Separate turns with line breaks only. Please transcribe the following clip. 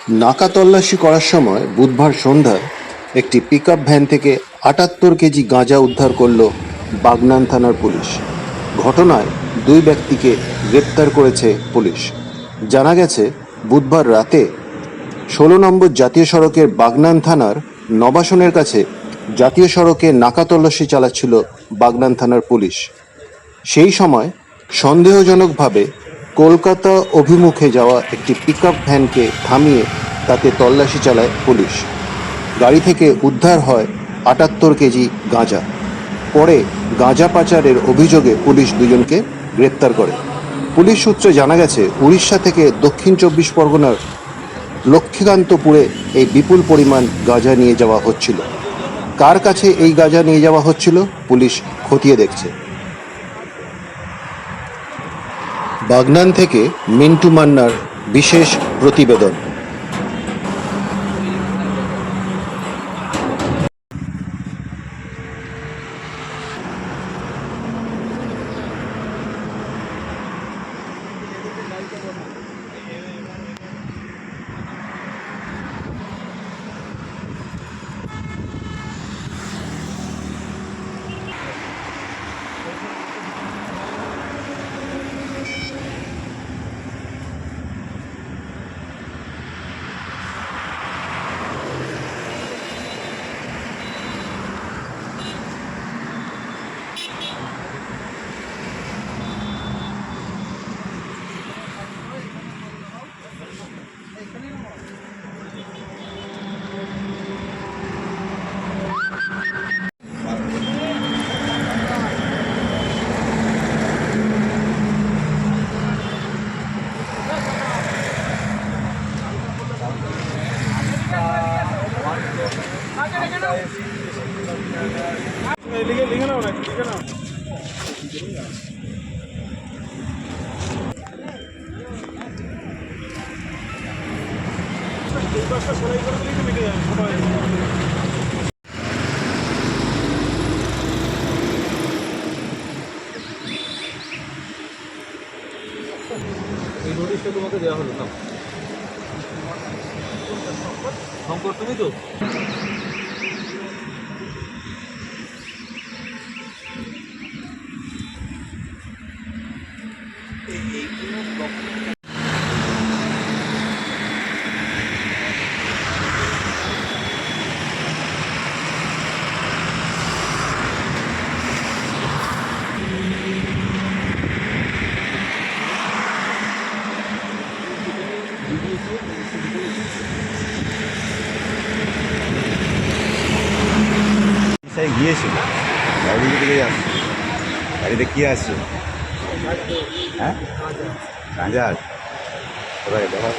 নাকা তল্লাশি করার সময় বুধবার সন্ধ্যায় একটি পিকআপ ভ্যান থেকে ৭৮ কেজি গাঁজা উদ্ধার করল বাগনান থানার পুলিশ। ঘটনায় ২ ব্যক্তিকে গ্রেপ্তার করেছে পুলিশ। জানা গেছে, বুধবার রাতে ১৬ নম্বর জাতীয় সড়কের বাগনান থানার নবাসনের কাছে জাতীয় সড়কে নাকা তল্লাশি চালাচ্ছিল বাগনান থানার পুলিশ। সেই সময় সন্দেহজনকভাবে কলকাতা অভিমুখে যাওয়া একটি পিকআপ ভ্যানকে থামিয়ে তাতে তল্লাশি চালায় পুলিশ। গাড়ি থেকে উদ্ধার হয় ৭৮ কেজি গাঁজা। পরে গাঁজা পাচারের অভিযোগে পুলিশ দুজনকে গ্রেপ্তার করে। পুলিশ সূত্রে জানা গেছে, উড়িষ্যা থেকে দক্ষিণ ২৪ পরগনার লক্ষ্মীকান্তপুরে এই বিপুল পরিমাণ গাঁজা নিয়ে যাওয়া হচ্ছিল। কার কাছে এই গাঁজা নিয়ে যাওয়া হচ্ছিল পুলিশ খতিয়ে দেখছে। বাগনান থেকে মিন্টু মান্নার বিশেষ প্রতিবেদন।
লিখে নাও না, লিখে নাও। সেলাই করে দিলেই তো মিটে যাবে সবাই। এই নোটিশটা তোমাকে দেওয়া হলো না, শঙ্কর তুমি তো
গিয়েছিল গাড়ি থেকে আসছে, গাড়িতে কি আসছে? হ্যাঁ, গাঁজা কোথায় দেখা